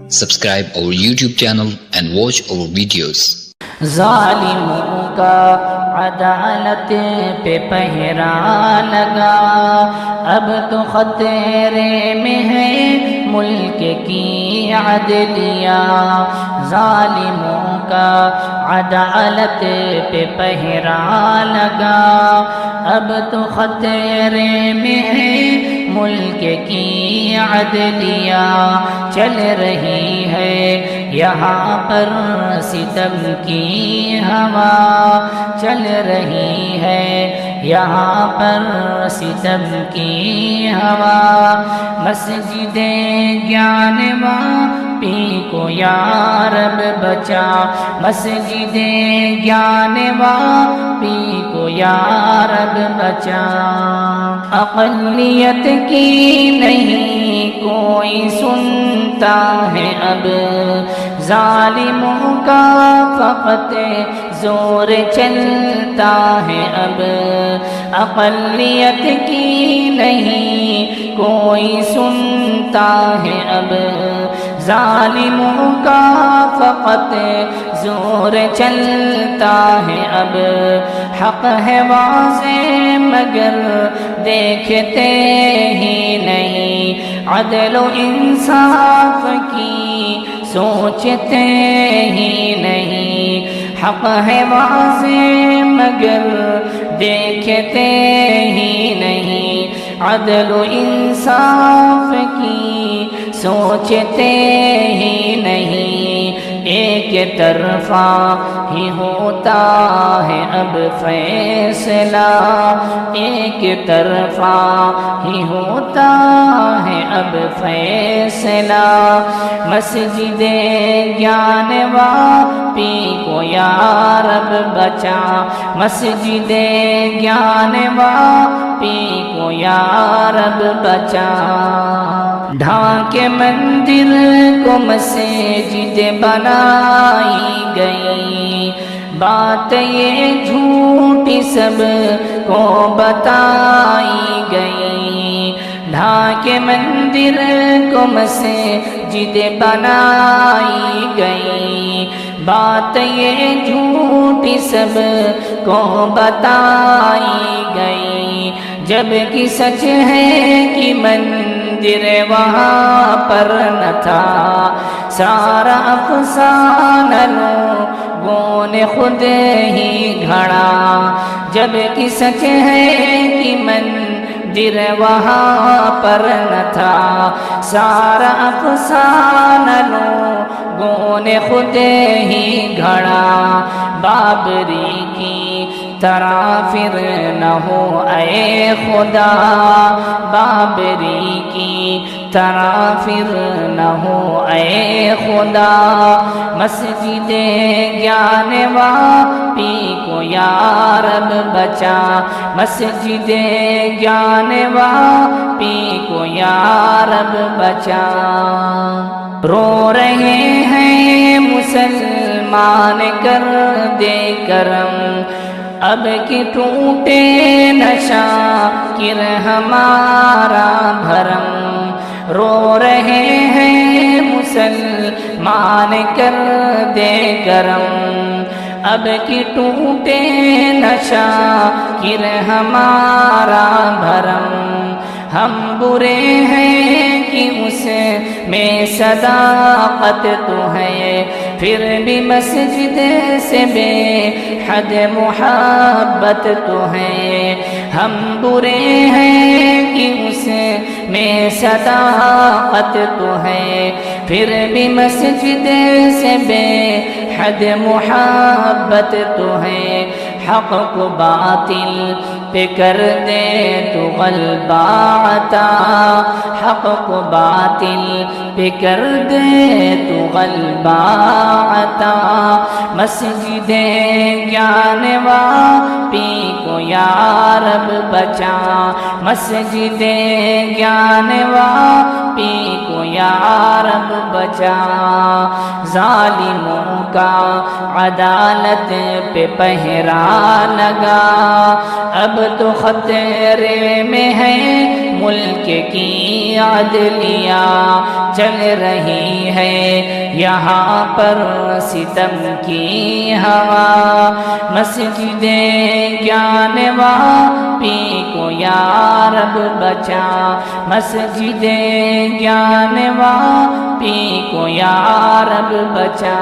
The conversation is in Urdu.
Subscribe our YouTube channel and watch our videos. ظالموں کا عدالت پہ پہرا لگا، اب تو خطرے میں ہے ملک کی عدلیہ۔ ظالموں کا عدالت پہ پہرا لگا، اب تو خطرے میں ہے ملک کی عدلیہ۔ چل رہی ہے یہاں پر ستم کی ہوا، چل رہی ہے یہاں پر ستم کی ہوا۔ مسجدیں گیان واپی کو یا رب بچا، مسجدیں گیان واپی کو یا رب بچا۔ اقلیت کی نہیں کوئی سنتا ہے اب، ظالموں کا فقط زور چلتا ہے اب۔ اقلیت کی نہیں کوئی سنتا ہے اب، ظالموں کا فقط زور چلتا ہے اب۔ حق ہے واضح مگر دیکھتے ہی نہیں، عدل و انصاف کی سوچتے ہی نہیں۔ حق ہے واضح مگر دیکھتے ہی نہیں، عدل و انصاف کی سوچتے ہی نہیں۔ ایک طرفہ ہی ہوتا ہے اب فیصلہ، ایک طرفہ ہی ہوتا ہے اب فیصلہ۔ مسجدیں گیان واپی کو یا رب بچا، مسجدیں گیان واپی کو یا رب بچا۔ ڈھانکے مندر کو مسجد بنائی گئی، بات یہ جھوٹی سب کو بتائی گئی۔ ڈھانکے مندر کو مسجد بنائی گئی، بات یہ جھوٹی سب کو بتائی گئی۔ جبکہ سچ ہے کہ مندر وہاں پر نہ تھا، سارا افسانہ لوگوں نے خود ہی گھڑا۔ جبکہ سچ ہے کہ مندر وہاں پر نہ تھا، سارا افسانہ لوگوں نے خود ہی گھڑا۔ بابری کی طرح پھر نہ ہو اے خدا، بابری کی طرح پھر نہ ہو اے خدا۔ مسجدیں گیان واپی کو یا رب بچا، مسجدیں گیان واپی کو یا رب بچا۔ رو رہے ہیں مسلمان کر دے کرم، اب کہ ٹوٹے نہ شاکر ہمارا بھرم۔ رو رہے ہیں مسلمان کر دے کرم، اب کہ ٹوٹے نہ شاکر ہمارا بھرم۔ ہم برے ہیں کہ اس میں صداقت تو ہے، پھر بھی مسجد سے بے حد محبت تو ہے۔ ہم برے ہیں کہ اس میں صداقت تو ہے، پھر بھی مسجد سے بے حد محبت تو ہے۔ حق کو باطل پہ کر دے تو غلبہ عطا، حق کو باطل پہ کر دے تو غلبہ عطا۔ مسجدیں گیان واپی کو یا رب بچا، مسجدیں گیان واپی کو یا رب بچا۔ ظالموں کا عدالت پہ پہرا لگا، اب تو خطرے میں ہے ملک کی عدلیہ چل رہی ہے یہاں پر ستم کی ہوا مسجدیں جانوا پی کو یا رب بچا مسجدیں جانوا پی کو یا رب بچا